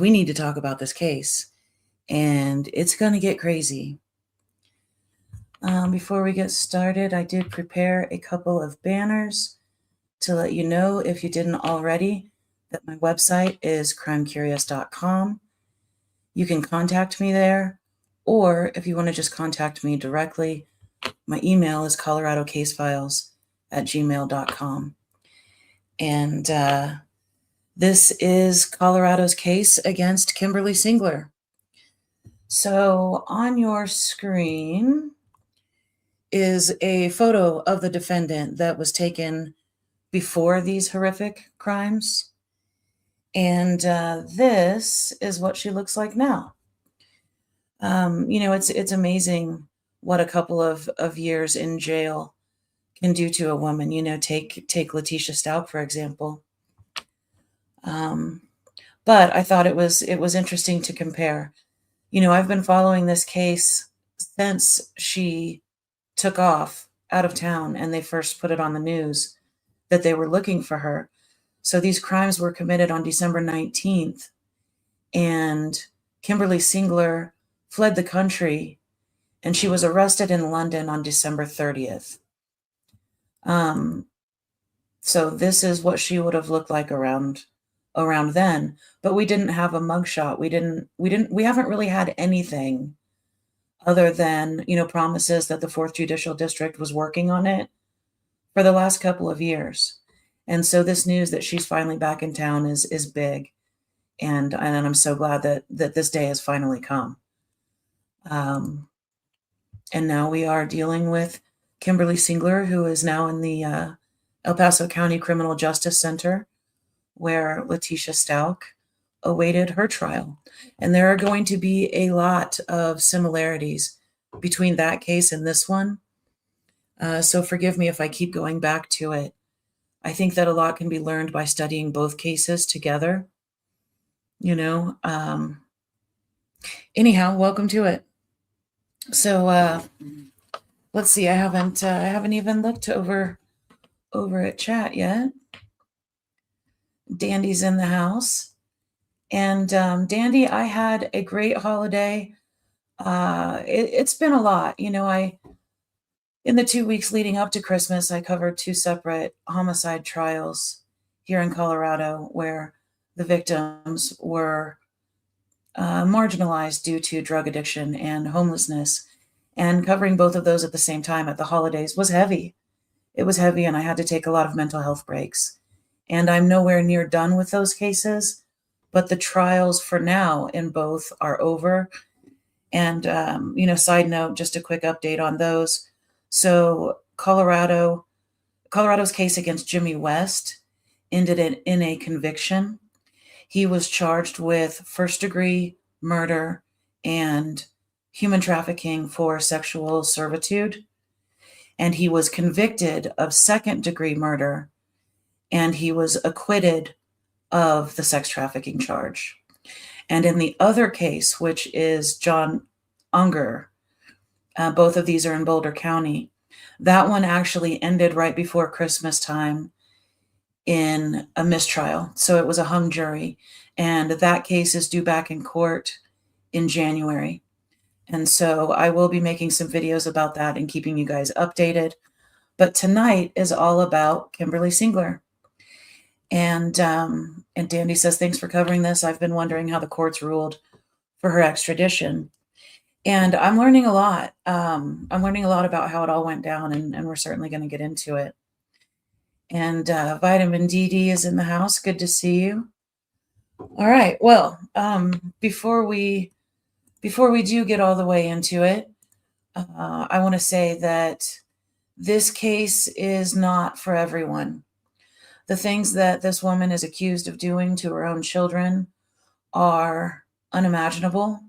we need to talk about this case, and it's going to get crazy. Before we get started, I did prepare a couple of banners to let you know, if you didn't already, that my website is crimecurious.com. You can contact me there, or if you want to just contact me directly, my email is coloradocasefiles@gmail.com. And this is Colorado's case against Kimberlee Singler. So on your screen is a photo of the defendant that was taken before these horrific crimes. And this is what she looks like now. It's amazing what a couple of years in jail can do to a woman. Take Letitia Stout, for example. But I thought it was interesting to compare. I've been following this case since she took off out of town and they first put it on the news that they were looking for her. So these crimes were committed on December 19th, and Kimberlee Singler fled the country, and she was arrested in London on December 30th. So this is what she would have looked like around then, but we didn't have a mugshot. We haven't really had anything other than, promises that the 4th Judicial District was working on it for the last couple of years. And so this news that she's finally back in town is big. And I'm so glad that this day has finally come. And now we are dealing with Kimberlee Singler, who is now in the El Paso County Criminal Justice Center, where Letitia Stout awaited her trial. And there are going to be a lot of similarities between that case and this one. So forgive me if I keep going back to it. I think that a lot can be learned by studying both cases together. Anyhow, welcome to it. So let's see. I haven't even looked over at chat yet. Dandy's in the house. And Dandy, I had a great holiday. It's been a lot. In the 2 weeks leading up to Christmas, I covered 2 separate homicide trials here in Colorado where the victims were marginalized due to drug addiction and homelessness. And covering both of those at the same time at the holidays was heavy. It was heavy, and I had to take a lot of mental health breaks. And I'm nowhere near done with those cases, but the trials for now in both are over. And, side note, just a quick update on those. So Colorado's case against Jimmy West ended in a conviction. He was charged with first-degree murder and human trafficking for sexual servitude. And he was convicted of second-degree murder, and he was acquitted of the sex trafficking charge. And in the other case, which is John Unger, both of these are in Boulder County, that one actually ended right before Christmas time in a mistrial. So it was a hung jury, and that case is due back in court in January. And so I will be making some videos about that and keeping you guys updated. But tonight is all about Kimberlee Singler. And Dandy says, thanks for covering this. I've been wondering how the courts ruled for her extradition. And I'm learning a lot. I'm learning a lot about how it all went down, and we're certainly going to get into it. And Vitamin DD is in the house. Good to see you. All right. Well, before we do get all the way into it, I want to say that this case is not for everyone. The things that this woman is accused of doing to her own children are unimaginable.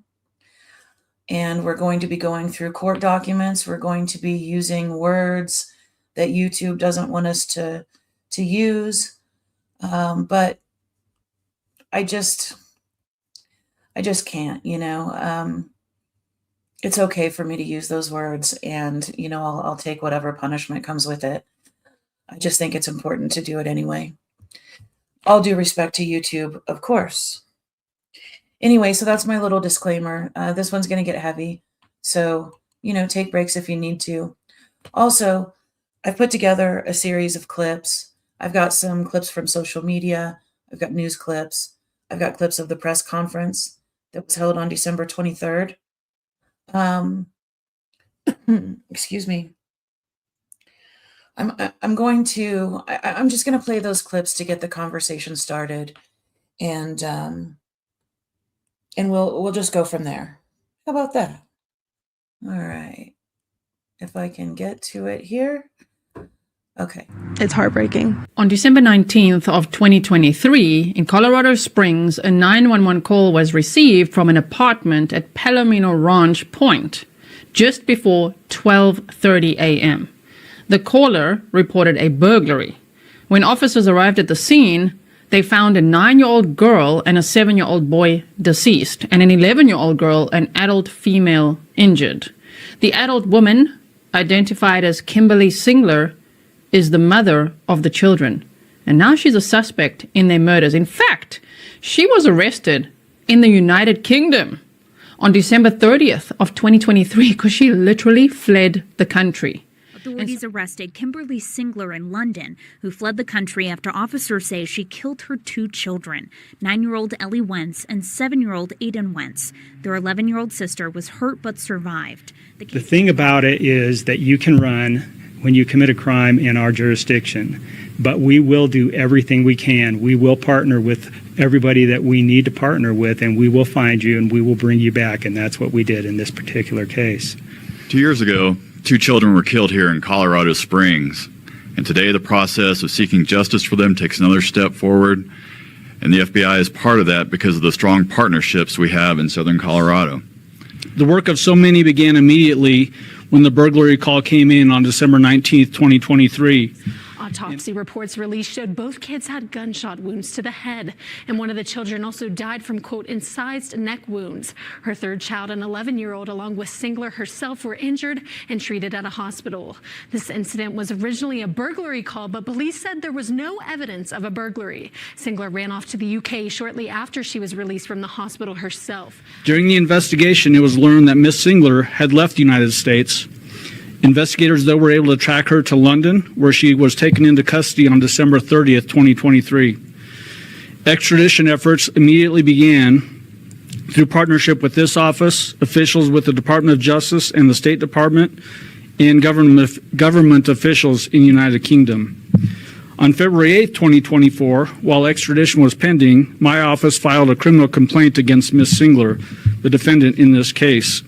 And we're going to be going through court documents. We're going to be using words that YouTube doesn't want us to use. But I just can't, it's okay for me to use those words, and, I'll take whatever punishment comes with it. I just think it's important to do it anyway. All due respect to YouTube, of course. Anyway, so that's my little disclaimer. This one's going to get heavy. So, take breaks if you need to. Also, I've put together a series of clips. I've got some clips from social media. I've got news clips. I've got clips of the press conference that was held on December 23rd. Excuse me. I'm just going to play those clips to get the conversation started, and we'll just go from there. How about that? All right. If I can get to it here. Okay. It's heartbreaking. On December 19th of 2023, in Colorado Springs, a 911 call was received from an apartment at Palomino Ranch Point just before 12:30 a.m. The caller reported a burglary. When officers arrived at the scene, they found a 9-year-old girl and a 7-year-old boy deceased, and an 11-year-old girl and adult female injured. The adult woman, identified as Kimberlee Singler, is the mother of the children, and now she's a suspect in their murders. In fact, she was arrested in the United Kingdom on December 30th of 2023 because she literally fled the country. Authorities arrested Kimberlee Singler in London, who fled the country after officers say she killed her 2 children, 9-year-old Ellie Wentz and 7-year-old Aiden Wentz. Their 11-year-old sister was hurt but survived. The thing about it is that you can run when you commit a crime in our jurisdiction, but we will do everything we can. We will partner with everybody that we need to partner with, and we will find you and we will bring you back, and that's what we did in this particular case. 2 years ago, 2 children were killed here in Colorado Springs, and today the process of seeking justice for them takes another step forward, and the FBI is part of that because of the strong partnerships we have in southern Colorado. The work of so many began immediately when the burglary call came in on December 19th, 2023. Autopsy reports released showed both kids had gunshot wounds to the head, and one of the children also died from, quote, incised neck wounds. Her third child, an 11-year-old, along with Singler herself, were injured and treated at a hospital. This incident was originally a burglary call, but police said there was no evidence of a burglary. Singler ran off to the UK shortly after she was released from the hospital herself. During the investigation, it was learned that Miss Singler had left the United States. Investigators, though, were able to track her to London, where she was taken into custody on December 30th, 2023. Extradition efforts immediately began through partnership with this office, officials with the Department of Justice and the State Department, and government officials in the United Kingdom. On February 8th, 2024, while extradition was pending, my office filed a criminal complaint against Miss Singler, the defendant in this case.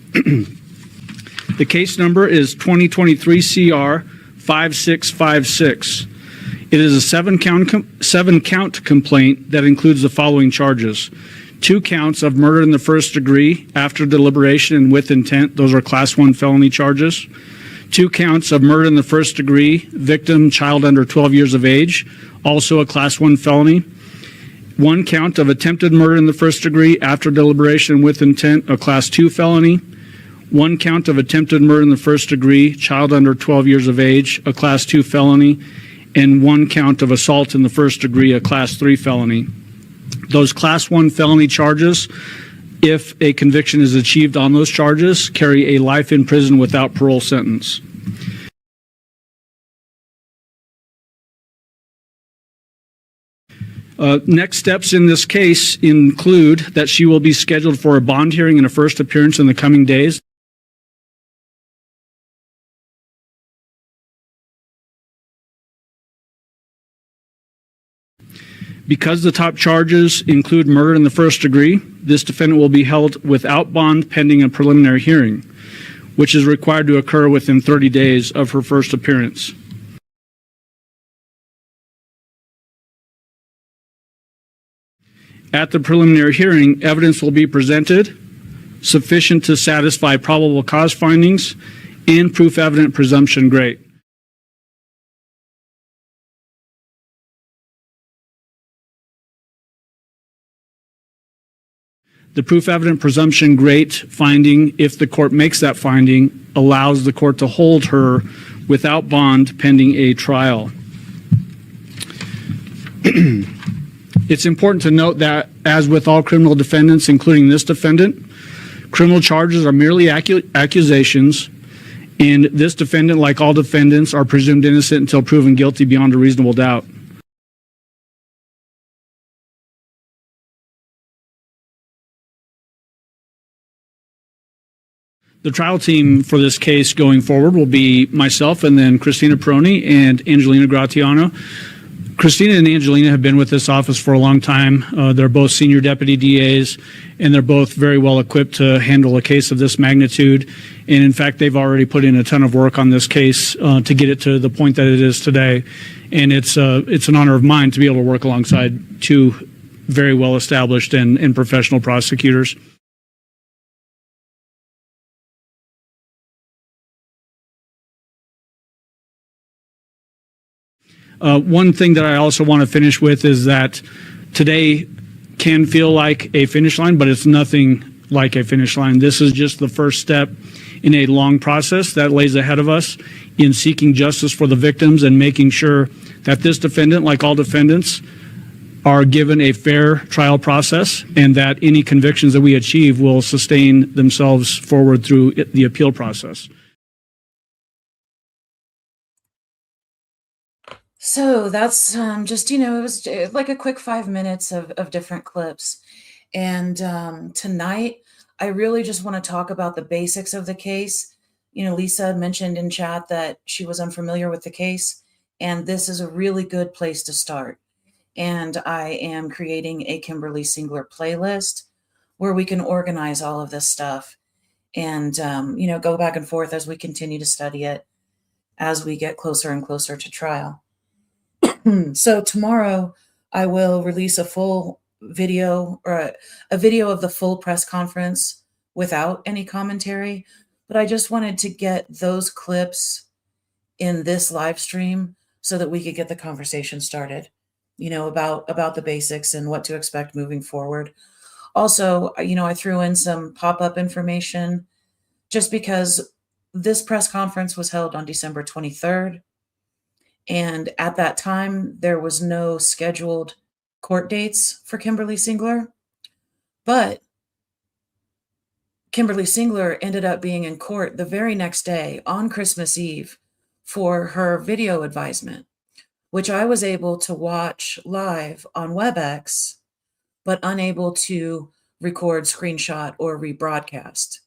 The case number is 2023 CR 5656. It is a seven-count complaint that includes the following charges: 2 counts of murder in the first degree after deliberation and with intent. Those are Class 1 felony charges. 2 counts of murder in the first degree, victim child under 12 years of age, also a Class 1 felony. 1 count of attempted murder in the first degree after deliberation and with intent, a Class 2 felony. 1 count of attempted murder in the first degree, child under 12 years of age, a Class 2 felony, and 1 count of assault in the first degree, a Class 3 felony. Those Class 1 felony charges, if a conviction is achieved on those charges, carry a life in prison without parole sentence. Next steps in this case include that she will be scheduled for a bond hearing and a first appearance in the coming days. Because the top charges include murder in the first degree, this defendant will be held without bond pending a preliminary hearing, which is required to occur within 30 days of her first appearance. At the preliminary hearing, evidence will be presented sufficient to satisfy probable cause findings and proof evident presumption great. The proof evident presumption great finding, if the court makes that finding, allows the court to hold her without bond pending a trial. It's important to note that, as with all criminal defendants, including this defendant, criminal charges are merely accusations, and this defendant, like all defendants, are presumed innocent until proven guilty beyond a reasonable doubt. The trial team for this case going forward will be myself and then Christina Peroni and Angelina Gratiano. Christina and Angelina have been with this office for a long time. They're both senior deputy DAs, and they're both very well equipped to handle a case of this magnitude. And in fact, they've already put in a ton of work on this case to get it to the point that it is today. And it's an honor of mine to be able to work alongside two very well established and professional prosecutors. One thing that I also want to finish with is that today can feel like a finish line, but it's nothing like a finish line. This is just the first step in a long process that lays ahead of us in seeking justice for the victims and making sure that this defendant, like all defendants, are given a fair trial process, and that any convictions that we achieve will sustain themselves forward through the appeal process. So that's just, it was like a quick 5 minutes of different clips. And tonight, I really just want to talk about the basics of the case. Lisa mentioned in chat that she was unfamiliar with the case, and this is a really good place to start. And I am creating a Kimberlee Singler playlist where we can organize all of this stuff and, go back and forth as we continue to study it as we get closer and closer to trial. So tomorrow I will release a full video or a video of the full press conference without any commentary, but I just wanted to get those clips in this live stream so that we could get the conversation started, about the basics and what to expect moving forward. Also, I threw in some pop-up information just because this press conference was held on December 23rd. And at that time, there was no scheduled court dates for Kimberlee Singler. But Kimberlee Singler ended up being in court the very next day on Christmas Eve for her video advisement, which I was able to watch live on Webex, but unable to record, screenshot, or rebroadcast.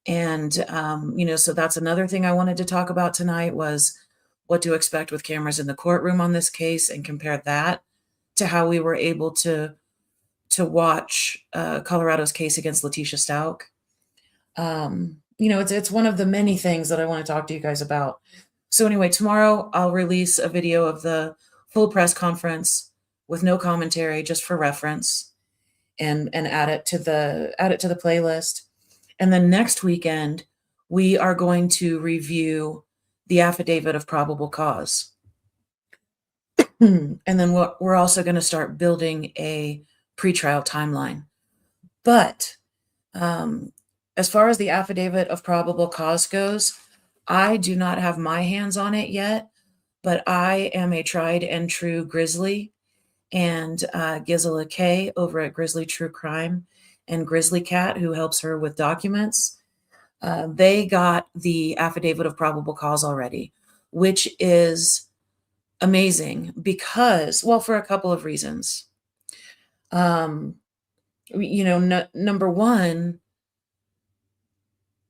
And, so that's another thing I wanted to talk about tonight was what to expect with cameras in the courtroom on this case and compare that to how we were able to watch Colorado's case against Letitia Stout. It's one of the many things that I want to talk to you guys about. So anyway, tomorrow I'll release a video of the full press conference with no commentary, just for reference, and add it to the playlist. And then next weekend, we are going to review the affidavit of probable cause. And then we're also going to start building a pretrial timeline. But as far as the affidavit of probable cause goes, I do not have my hands on it yet, but I am a tried and true Grizzly, and Gisela K over at Grizzly True Crime and Grizzly Cat, who helps her with documents, they got the affidavit of probable cause already, which is amazing because, well, for a couple of reasons. Number one,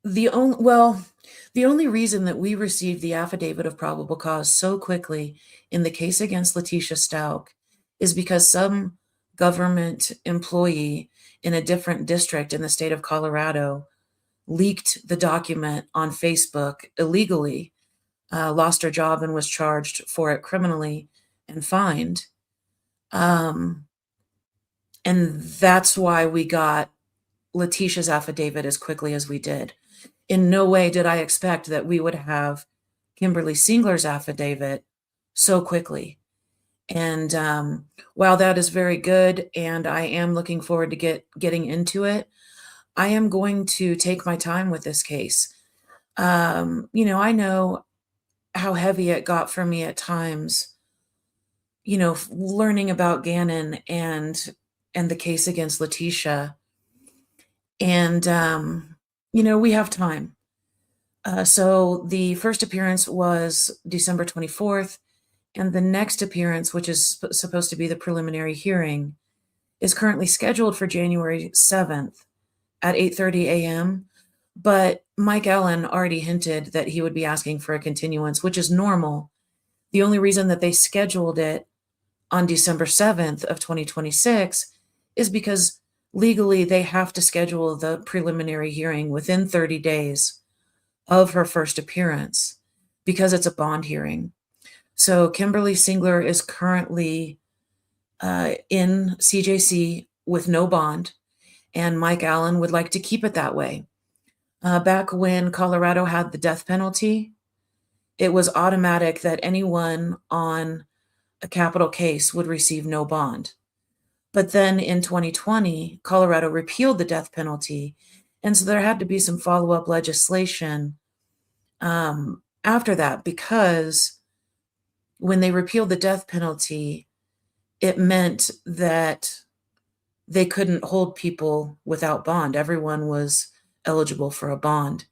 the only reason that we received the affidavit of probable cause so quickly in the case against Letitia Stout is because some government employee in a different district in the state of Colorado leaked the document on Facebook illegally, lost her job and was charged for it criminally and fined. And that's why we got Letitia's affidavit as quickly as we did. In no way did I expect that we would have Kimberlee Singler's affidavit so quickly. And while that is very good, and I am looking forward to getting into it, I am going to take my time with this case. I know how heavy it got for me at times, learning about Gannon and the case against Letitia. And, we have time. So the first appearance was December 24th, and the next appearance, which is supposed to be the preliminary hearing, is currently scheduled for January 7th at 8:30 a.m. But Mike Allen already hinted that he would be asking for a continuance, which is normal. The only reason that they scheduled it on December 7th of 2026 is because legally they have to schedule the preliminary hearing within 30 days of her first appearance because it's a bond hearing. So Kimberlee Singler is currently in CJC with no bond, and Mike Allen would like to keep it that way. Back when Colorado had the death penalty, it was automatic that anyone on a capital case would receive no bond. But then in 2020, Colorado repealed the death penalty, and so there had to be some follow-up legislation after that, because when they repealed the death penalty, it meant that they couldn't hold people without bond. Everyone was eligible for a bond.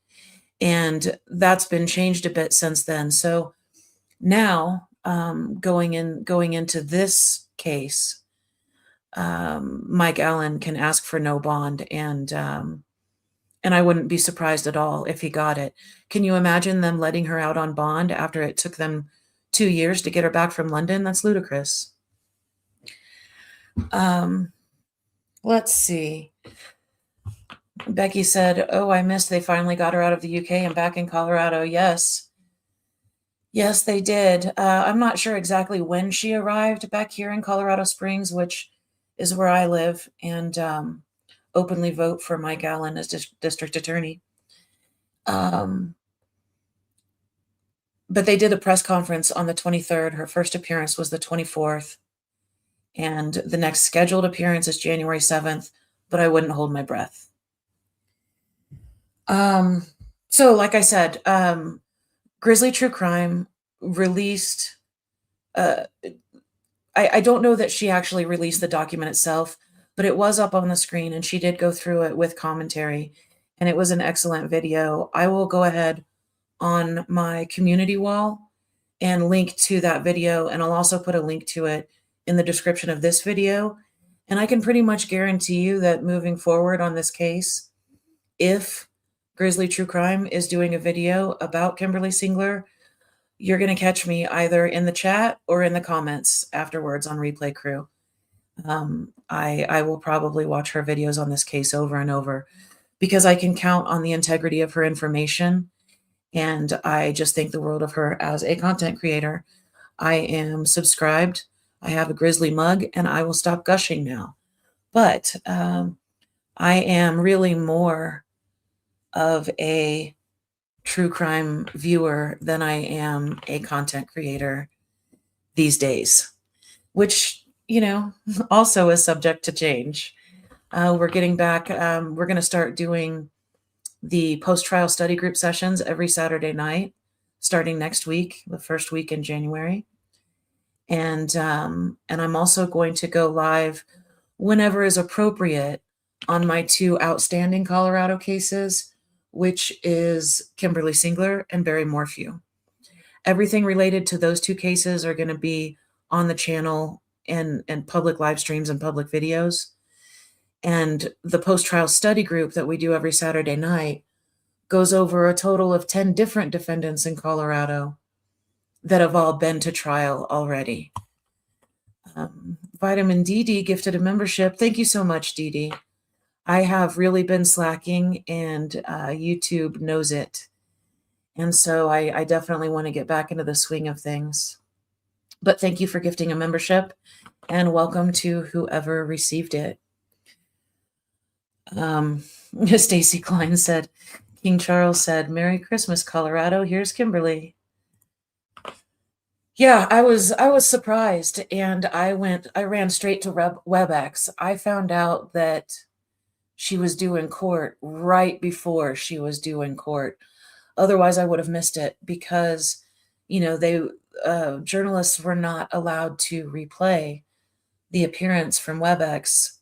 And that's been changed a bit since then. So now, going into this case, Mike Allen can ask for no bond, and I wouldn't be surprised at all if he got it. Can you imagine them letting her out on bond after it took them 2 years to get her back from London? That's ludicrous. Let's see. Becky said, "Oh, I missed they finally got her out of the UK and back in Colorado." Yes, they did. I'm not sure exactly when she arrived back here in Colorado Springs, which is where I live, and openly vote for Mike Allen as district attorney. But they did a press conference on the 23rd. Her first appearance was the 24th. And the next scheduled appearance is January 7th, but I wouldn't hold my breath. So like I said, Grizzly True Crime released, I don't know that she actually released the document itself, but it was up on the screen and she did go through it with commentary, and it was an excellent video. I will go ahead on my community wall and link to that video, and I'll also put a link to it in the description of this video. And I can pretty much guarantee you that moving forward on this case, if Grizzly True Crime is doing a video about Kimberlee Singler, you're going to catch me either in the chat or in the comments afterwards on Replay Crew. I will probably watch her videos on this case over and over because I can count on the integrity of her information, and I just think the world of her as a content creator. I am subscribed. I have a Grizzly mug, and I will stop gushing now. But I am really more of a true crime viewer than I am a content creator these days, which, also is subject to change. We're getting back. We're going to start doing the post-trial study group sessions every Saturday night, starting next week, the first week in January. And I'm also going to go live whenever is appropriate on my 2 outstanding Colorado cases, which is Kimberlee Singler and Barry Morphew. Everything related to those 2 cases are going to be on the channel and public live streams and public videos. And the post-trial study group that we do every Saturday night goes over a total of 10 different defendants in Colorado that have all been to trial already. Vitamin DD gifted a membership. Thank you so much, DD. I have really been slacking, and YouTube knows it. And so I definitely want to get back into the swing of things. But thank you for gifting a membership, and welcome to whoever received it. Stacy Klein said, King Charles said, "Merry Christmas, Colorado. Here's Kimberlee." Yeah, I was surprised, and I ran straight to Webex. I found out that she was due in court right before she was due in court. Otherwise, I would have missed it because, journalists were not allowed to replay the appearance from Webex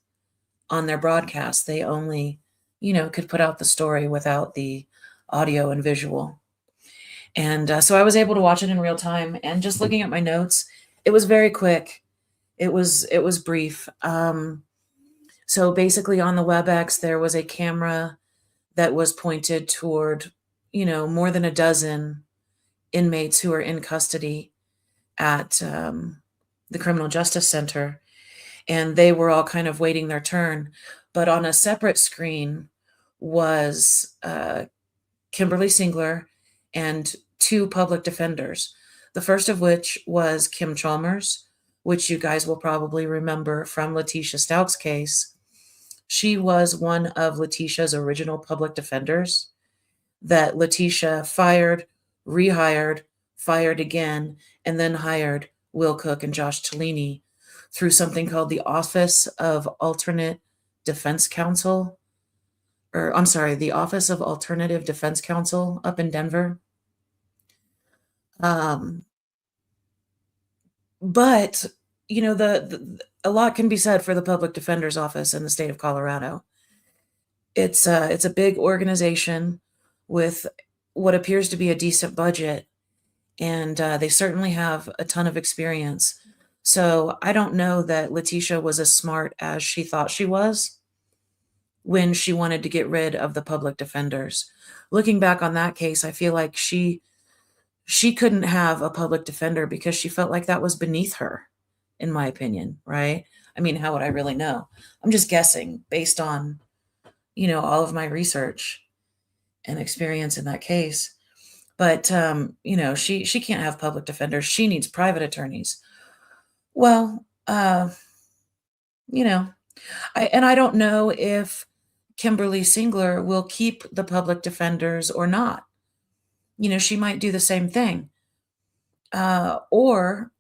on their broadcast. They only, could put out the story without the audio and visual. And so I was able to watch it in real time, and just looking at my notes, it was very quick. It was brief. So basically on the Webex, there was a camera that was pointed toward, more than a dozen inmates who are in custody at the Criminal Justice Center. And they were all kind of waiting their turn. But on a separate screen was Kimberlee Singler and two public defenders. The first of which was Kim Chalmers, which you guys will probably remember from Letitia Stout's case. She was one of Letitia's original public defenders that Letitia fired, rehired, fired again, and then hired Will Cook and Josh Tellini through something called the Office of Alternative Defense Counsel up in Denver. But a lot can be said for the Public Defender's Office in the state of Colorado. It's a big organization with what appears to be a decent budget, and they certainly have a ton of experience. So I don't know that Letitia was as smart as she thought she was when she wanted to get rid of the public defenders. Looking back on that case, I feel like she couldn't have a public defender because she felt like that was beneath her, in my opinion, right? I mean, how would I really know? I'm just guessing based on, all of my research and experience in that case. But, she can't have public defenders. She needs private attorneys. Well, I don't know if Kimberlee Singler will keep the public defenders or not. She might do the same thing. Or,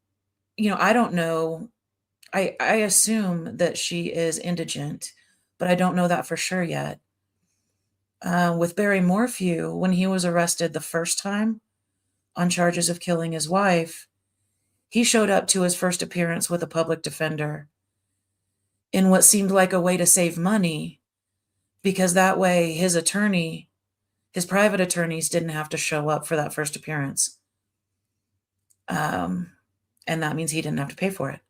I don't know. I assume that she is indigent, but I don't know that for sure yet. With Barry Morphew, when he was arrested the first time on charges of killing his wife, he showed up to his first appearance with a public defender in what seemed like a way to save money, because that way his private attorneys didn't have to show up for that first appearance. And that means he didn't have to pay for it.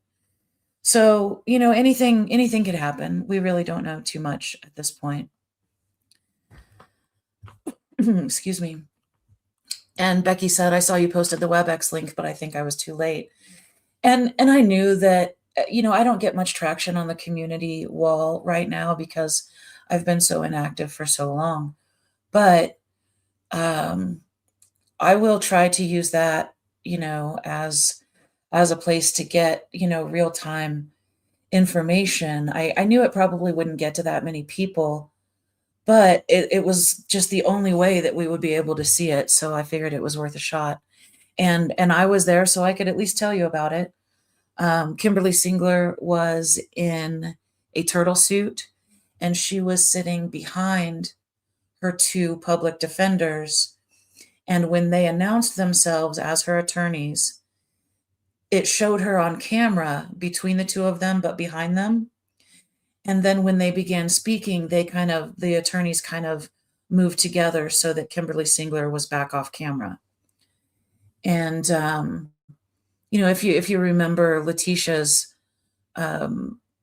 So, anything could happen. We really don't know too much at this point. Excuse me. And Becky said, I saw you posted the Webex link, but I think I was too late. And I knew that, I don't get much traction on the community wall right now because I've been so inactive for so long. But I will try to use that, as a place to get, real-time information. I knew it probably wouldn't get to that many people, but it was just the only way that we would be able to see it. So I figured it was worth a shot. And I was there so I could at least tell you about it. Kimberlee Singler was in a turtle suit, and she was sitting behind her two public defenders. And when they announced themselves as her attorneys, it showed her on camera between the two of them, but behind them. And then when they began speaking, the attorneys kind of moved together so that Kimberlee Singler was back off camera. And, if you remember Letitia's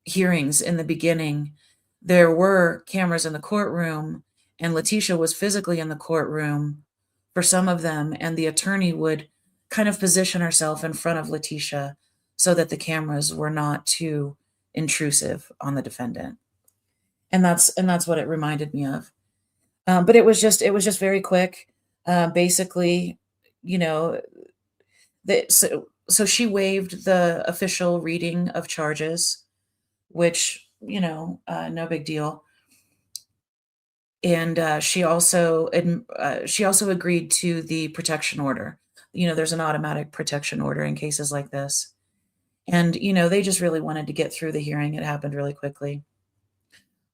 hearings in the beginning, there were cameras in the courtroom, and Letitia was physically in the courtroom for some of them, and the attorney would kind of position herself in front of Letitia so that the cameras were not too intrusive on the defendant. And that's what it reminded me of. But it was just very quick. Basically, so she waived the official reading of charges, which, no big deal. And she also agreed to the protection order. There's an automatic protection order in cases like this. And, they just really wanted to get through the hearing. It happened really quickly.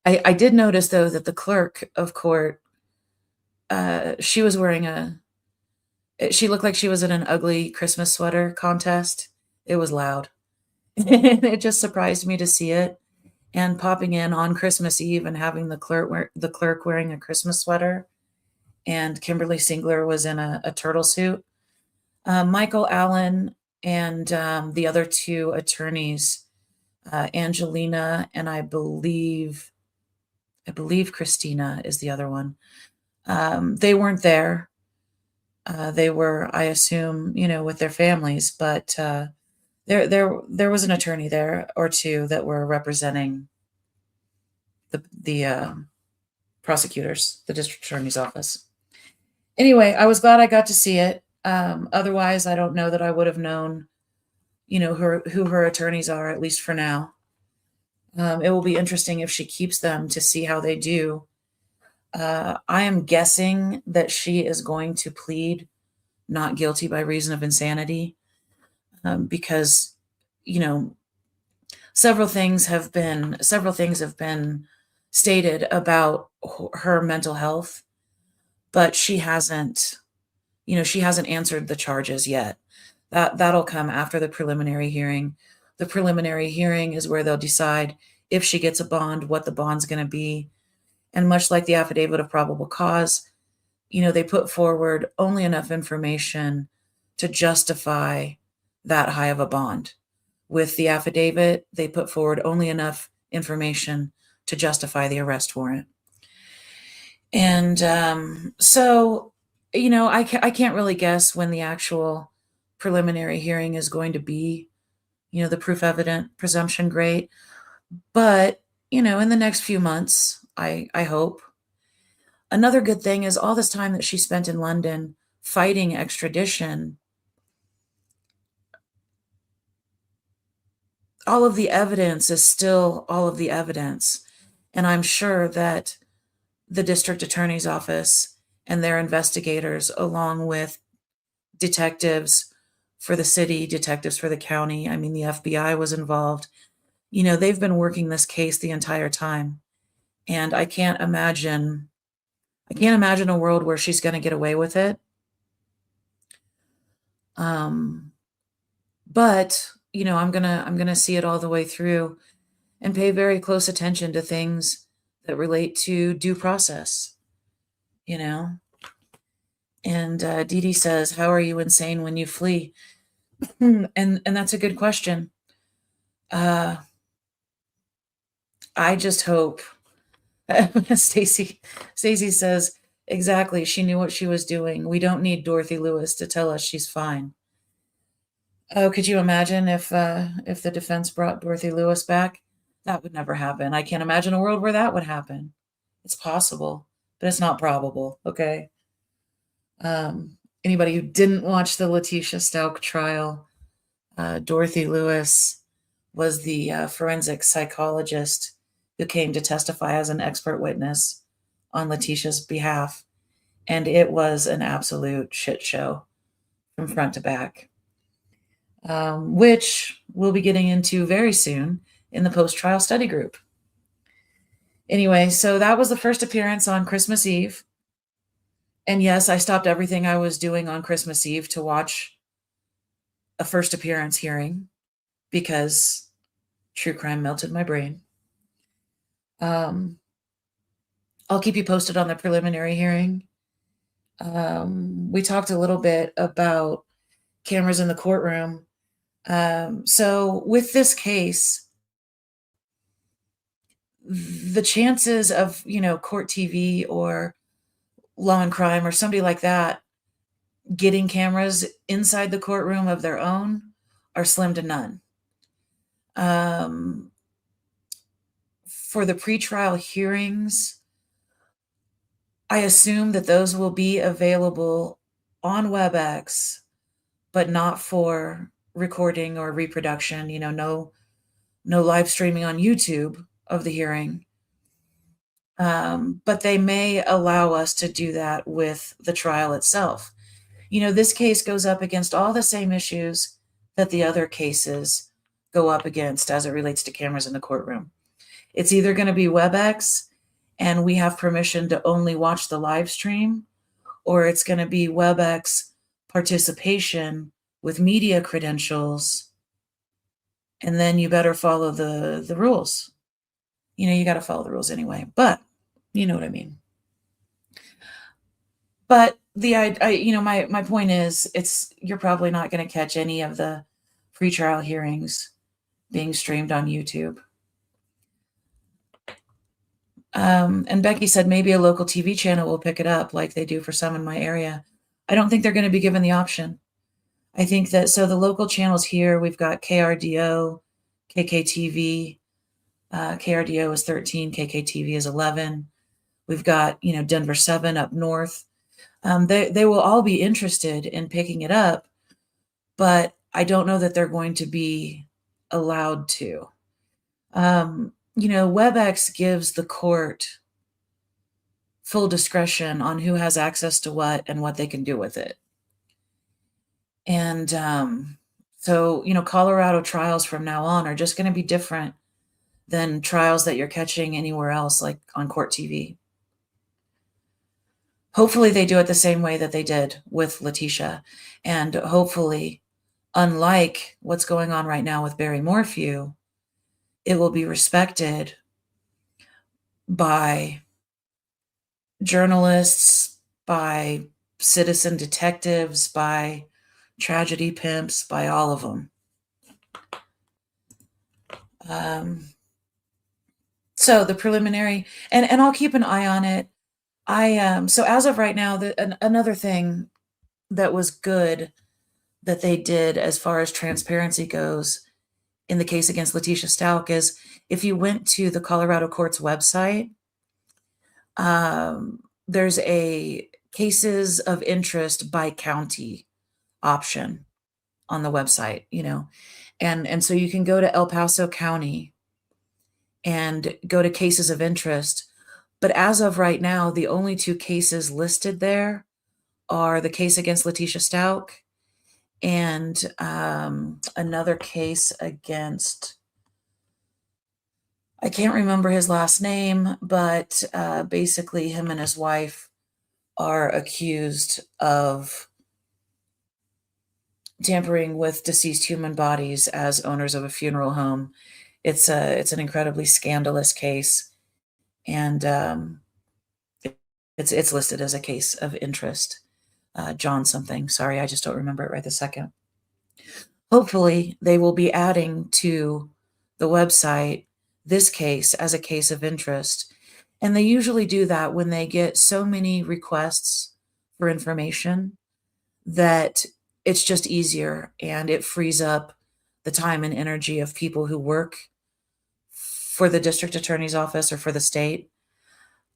I did notice, though, that the clerk of court, she was wearing She looked like she was in an ugly Christmas sweater contest. It was loud. It just surprised me to see it. And popping in on Christmas Eve and having the clerk wearing a Christmas sweater, and Kimberlee Singler was in a turtle suit. Michael Allen and the other two attorneys, Angelina and I believe Christina is the other one. They weren't there. They were, I assume, with their families, but there was an attorney there or two that were representing the prosecutors, the district attorney's office. Anyway, I was glad I got to see it. Otherwise, I don't know that I would have known, who her attorneys are, at least for now. It will be interesting if she keeps them to see how they do. I am guessing that she is going to plead not guilty by reason of insanity, because, several things have been stated about her mental health, but she hasn't answered the charges yet. That'll come after the preliminary hearing. The preliminary hearing is where they'll decide if she gets a bond, what the bond's going to be. And much like the affidavit of probable cause, they put forward only enough information to justify that high of a bond. With the affidavit, they put forward only enough information to justify the arrest warrant. And so, I can't really guess when the actual preliminary hearing is going to be, the proof evident presumption great. But, in the next few months, I hope. Another good thing is all this time that she spent in London fighting extradition, all of the evidence is still all of the evidence. And I'm sure that the district attorney's office and their investigators, along with detectives for the city, detectives for the county, I mean, the FBI was involved, they've been working this case the entire time. And I can't imagine a world where she's going to get away with it. But, I'm going to see it all the way through and pay very close attention to things that relate to due process, And Dee Dee says, how are you insane when you flee? and that's a good question. I just hope. Stacy says, exactly. She knew what she was doing. We don't need Dorothy Lewis to tell us she's fine. Oh, could you imagine if the defense brought Dorothy Lewis back? That would never happen. I can't imagine a world where that would happen. It's possible, but it's not probable. Okay. Anybody who didn't watch the Letitia Stout trial, Dorothy Lewis was the forensic psychologist who came to testify as an expert witness on Letitia's behalf. And it was an absolute shit show from front to back, which we'll be getting into very soon in the post-trial study group. Anyway, so that was the first appearance on Christmas Eve. And yes, I stopped everything I was doing on Christmas Eve to watch a first appearance hearing because true crime melted my brain. I'll keep you posted on the preliminary hearing. We talked a little bit about cameras in the courtroom. So with this case, the chances of, Court TV or Law and Crime or somebody like that getting cameras inside the courtroom of their own are slim to none. For the pretrial hearings, I assume that those will be available on Webex, but not for recording or reproduction, no live streaming on YouTube of the hearing. But they may allow us to do that with the trial itself. This case goes up against all the same issues that the other cases go up against as it relates to cameras in the courtroom. It's either going to be Webex and we have permission to only watch the live stream, or it's going to be Webex participation with media credentials, and then you better follow the rules. You got to follow the rules anyway, but you know what I mean. But my point is, you're probably not going to catch any of the pretrial hearings being streamed on YouTube. And Becky said maybe a local TV channel will pick it up like they do for some in my area. I don't think they're going to be given the option. I think that, so the local channels here, we've got KRDO, KKTV. KRDO is 13, KKTV is 11. We've got, Denver 7 up north. They will all be interested in picking it up, but I don't know that they're going to be allowed to. Webex gives the court full discretion on who has access to what and what they can do with it. And so, Colorado trials from now on are just going to be different than trials that you're catching anywhere else, like on court TV. Hopefully they do it the same way that they did with Letitia. And hopefully, unlike what's going on right now with Barry Morphew, it will be respected by journalists, by citizen detectives, by tragedy pimps, by all of them. So the preliminary, and I'll keep an eye on it. So as of right now, another thing that was good that they did as far as transparency goes in the case against Letitia Stalk is, if you went to the Colorado court's website, there's a cases of interest by county option on the website, and so you can go to El Paso County and go to cases of interest. But as of right now, the only two cases listed there are the case against Letitia Stalk and another case against, I can't remember his last name, but basically him and his wife are accused of tampering with deceased human bodies as owners of a funeral home. It's an incredibly scandalous case, and it's listed as a case of interest. John something. Sorry, I just don't remember it right this second. Hopefully, they will be adding to the website this case as a case of interest. And they usually do that when they get so many requests for information that it's just easier, and it frees up the time and energy of people who work for the district attorney's office or for the state,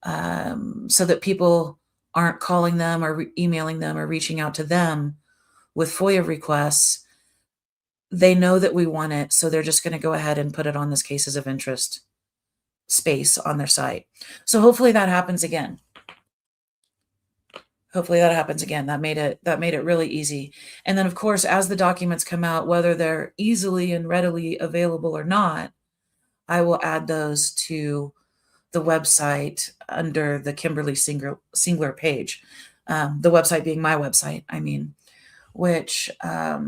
so that people aren't calling them or emailing them or reaching out to them with FOIA requests. They know that we want it, so they're just going to go ahead and put it on this cases of interest space on their site. So hopefully that happens again. That made it really easy. And then, of course, as the documents come out, whether they're easily and readily available or not, I will add those to the website under the Kimberlee Singler page. The website being my website, which I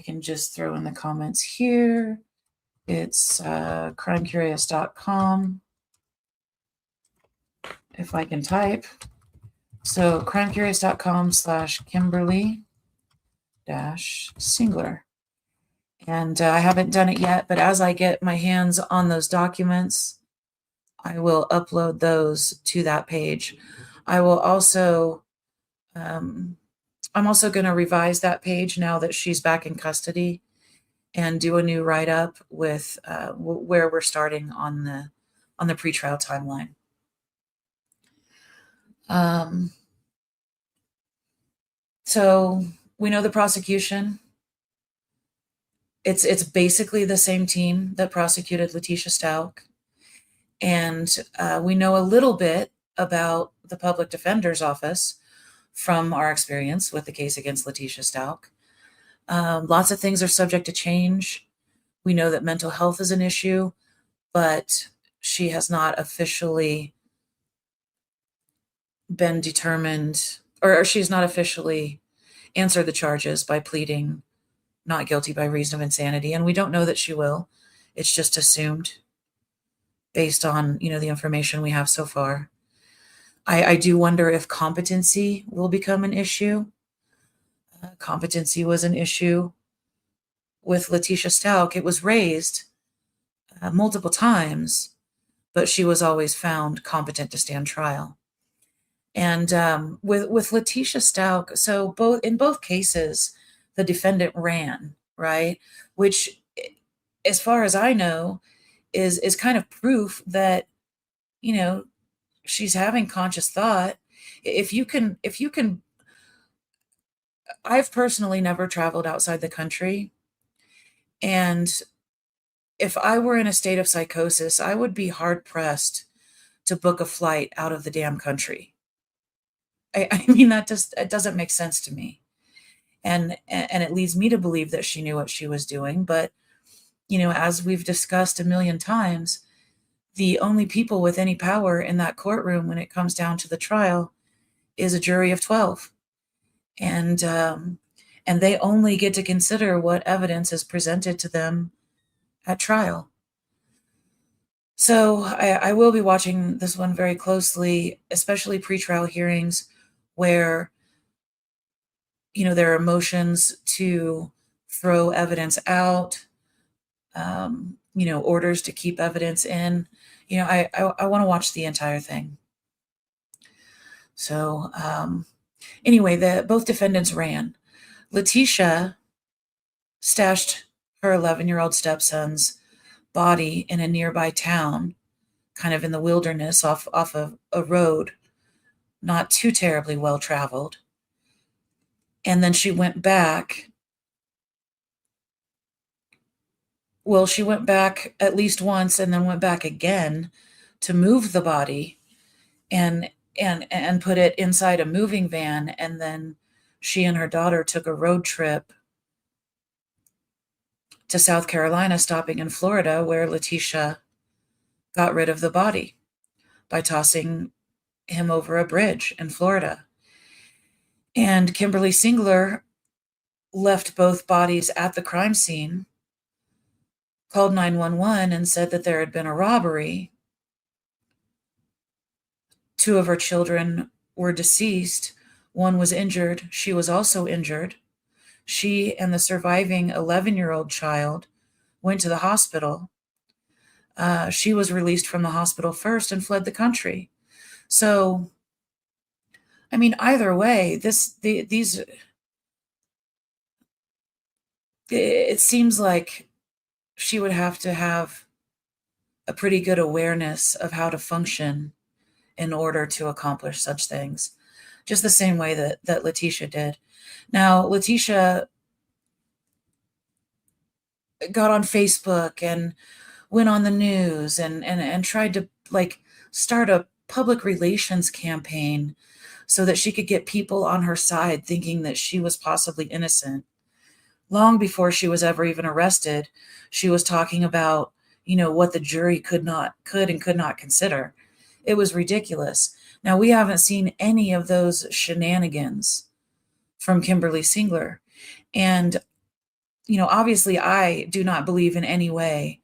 can just throw in the comments here. It's crimecurious.com. If I can type. So crimecurious.com/Kimberlee-Singler. And I haven't done it yet, but as I get my hands on those documents, I will upload those to that page. I will also, I'm also going to revise that page now that she's back in custody, and do a new write-up with where we're starting on the pretrial timeline. So we know the prosecution. It's basically the same team that prosecuted Letitia Stalk. And we know a little bit about the public defender's office from our experience with the case against Letitia Stalk. Lots of things are subject to change. We know that mental health is an issue, but she has not officially been determined or she's not officially answered the charges by pleading not guilty by reason of insanity. And we don't know that she will. It's just assumed based on, the information we have so far. I do wonder if competency will become an issue. Competency was an issue with Letitia Stalk. It was raised multiple times, but she was always found competent to stand trial. And with Letitia Stalk, so in both cases, the defendant ran, right? Which, as far as I know, is kind of proof that, she's having conscious thought. If you can, I've personally never traveled outside the country. And if I were in a state of psychosis, I would be hard pressed to book a flight out of the damn country. I mean, it doesn't make sense to me. And it leads me to believe that she knew what she was doing. But, as we've discussed a million times, the only people with any power in that courtroom when it comes down to the trial is a jury of 12. And they only get to consider what evidence is presented to them at trial. So I will be watching this one very closely, especially pretrial hearings where, there are motions to throw evidence out, orders to keep evidence in. I want to watch the entire thing. So anyway, both defendants ran. Letitia stashed her 11-year-old stepson's body in a nearby town, kind of in the wilderness off of a road, not too terribly well traveled. And then she went back. Well, she went back at least once and then went back again to move the body and put it inside a moving van. And then she and her daughter took a road trip to South Carolina, stopping in Florida, where Letitia got rid of the body by tossing him over a bridge in Florida. And Kimberlee Singler left both bodies at the crime scene, called 911 and said that there had been a robbery. 2 of her children were deceased. 1 was injured. She was also injured. She and the surviving 11-year-old child went to the hospital. She was released from the hospital first and fled the country. So, I mean, either way, it seems like she would have to have a pretty good awareness of how to function in order to accomplish such things, just the same way that Letitia did. Now, Letitia got on Facebook and went on the news and tried to start a public relations campaign so that she could get people on her side thinking that she was possibly innocent. Long before she was ever even arrested, she was talking about, what the jury could and could not consider. It was ridiculous. Now, we haven't seen any of those shenanigans from Kimberlee Singler. And, obviously I do not believe in any way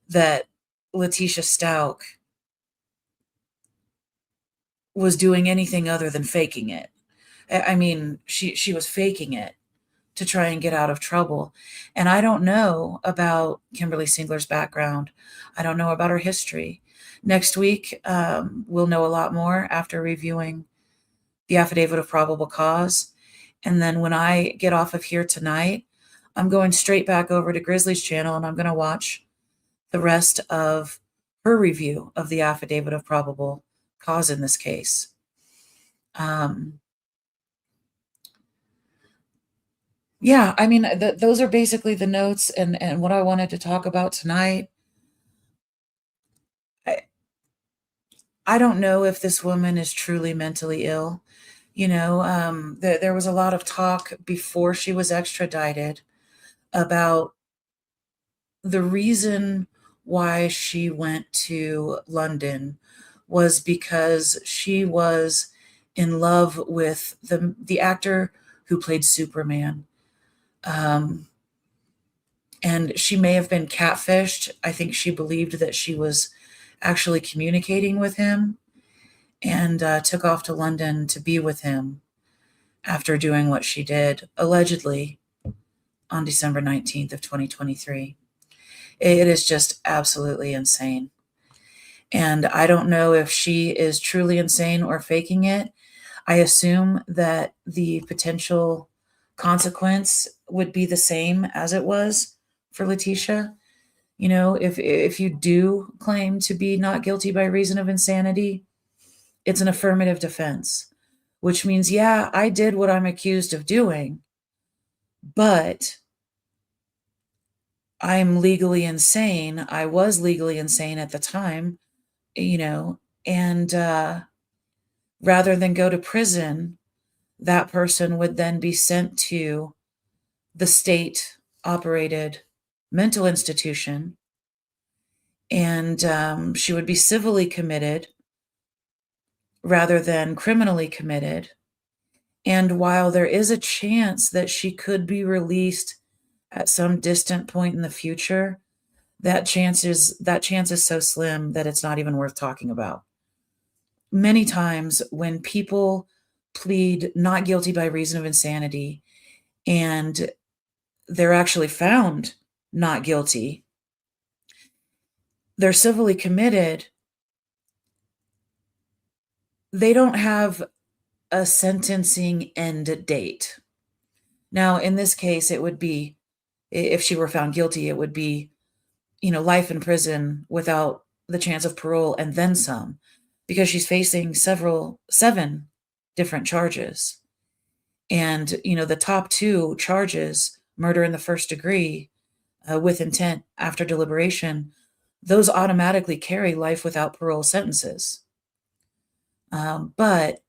that Letitia Stalk was doing anything other than faking it. I mean, she was faking it to try and get out of trouble. And I don't know about Kimberlee Singler's background. I don't know about her history. Next week, we'll know a lot more after reviewing the affidavit of probable cause. And then when I get off of here tonight, I'm going straight back over to Grizzly's channel and I'm going to watch the rest of her review of the affidavit of probable cause in this case. Yeah, I mean, those are basically the notes and what I wanted to talk about tonight. I don't know if this woman is truly mentally ill. There was a lot of talk before she was extradited about the reason why she went to London was because she was in love with the actor who played Superman. And she may have been catfished. I think she believed that she was actually communicating with him, and took off to London to be with him after doing what she did, allegedly, on December 19th of 2023. It is just absolutely insane. And I don't know if she is truly insane or faking it. I assume that the potential consequence would be the same as it was for Letitia. You know, if you do claim to be not guilty by reason of insanity, it's an affirmative defense, which means, yeah, I did what I'm accused of doing, but I'm legally insane. I was legally insane at the time, you know, and rather than go to prison, that person would then be sent to the state operated mental institution, and she would be civilly committed rather than criminally committed. And while there is a chance that she could be released at some distant point in the future, that chance is so slim that it's not even worth talking about. Many times when people plead not guilty by reason of insanity and they're actually found not guilty, they're civilly committed, they don't have a sentencing end date. Now, in this case, it would be, if she were found guilty, it would be, you know, life in prison without the chance of parole and then some, because she's facing 7 different charges. And, you know, the top 2 charges, murder in the first degree with intent after deliberation, those automatically carry life without parole sentences. But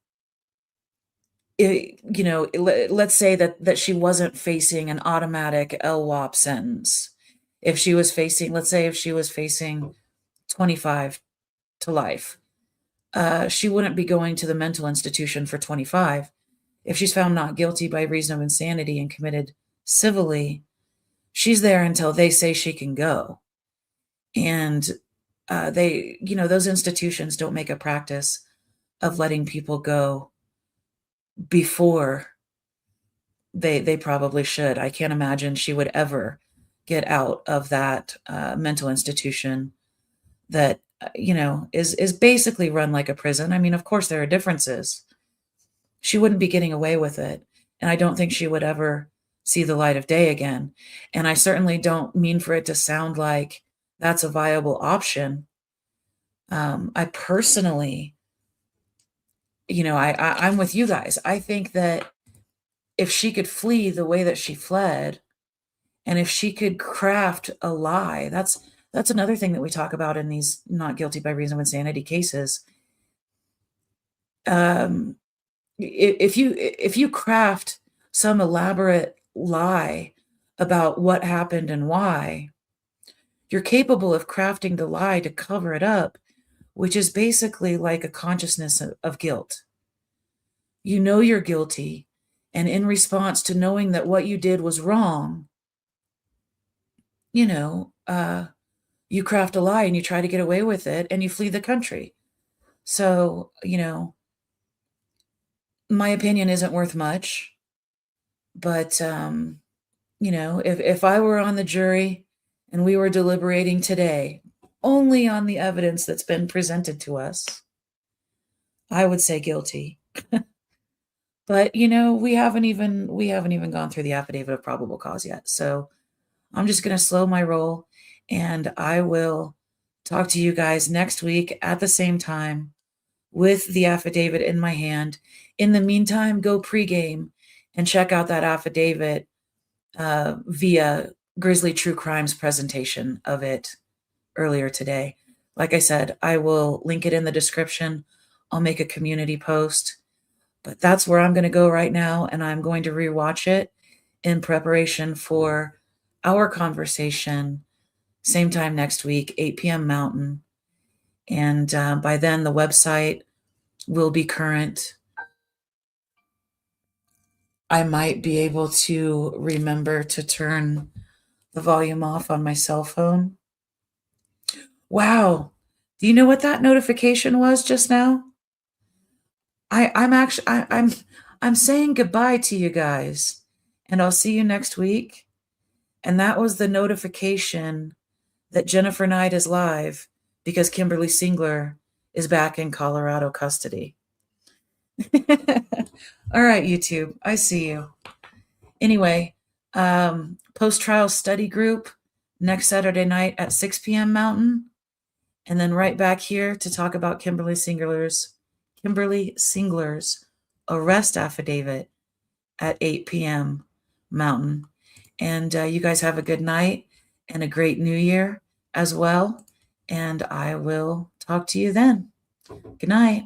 you know, let's say that she wasn't facing an automatic LWOP sentence. If she was facing, let's say if she was facing 25 to life, she wouldn't be going to the mental institution for 25. If she's found not guilty by reason of insanity and committed civilly, she's there until they say she can go. And they, you know, those institutions don't make a practice of letting people go before they probably should. I can't imagine she would ever get out of that mental institution that, you know, is basically run like a prison. I mean, of course, there are differences. She wouldn't be getting away with it. And I don't think she would ever see the light of day again. And I certainly don't mean for it to sound like that's a viable option. I personally, you know, I'm with you guys. I think that if she could flee the way that she fled, and if she could craft a lie, that's another thing that we talk about in these not guilty by reason of insanity cases. If you craft some elaborate lie about what happened and why, you're capable of crafting the lie to cover it up, which is basically like a consciousness of guilt. You know you're guilty, and in response to knowing that what you did was wrong, you know, you craft a lie and you try to get away with it and you flee the country. So, you know, my opinion isn't worth much, but, you know, if I were on the jury and we were deliberating today only on the evidence that's been presented to us, I would say guilty. But, you know, we haven't even gone through the affidavit of probable cause yet. So I'm just going to slow my roll, and I will talk to you guys next week at the same time with the affidavit in my hand. In the meantime, go pregame and check out that affidavit via Grizzly True Crime's presentation of it earlier today. Like I said, I will link it in the description. I'll make a community post. But that's where I'm going to go right now, and I'm going to rewatch it in preparation for our conversation, same time next week, 8 p.m. Mountain. And by then, the website will be current. I might be able to remember to turn the volume off on my cell phone. Wow. Do you know what that notification was just now? I'm saying goodbye to you guys, and I'll see you next week. And that was the notification that Jennifer Knight is live because Kimberlee Singler is back in Colorado custody. All right, YouTube, I see you. Anyway, post-trial study group next Saturday night at 6 p.m. Mountain. And then right back here to talk about Kimberlee Singler's arrest affidavit at 8 p.m. Mountain. And you guys have a good night and a great new year as well. And I will talk to you then. Good night.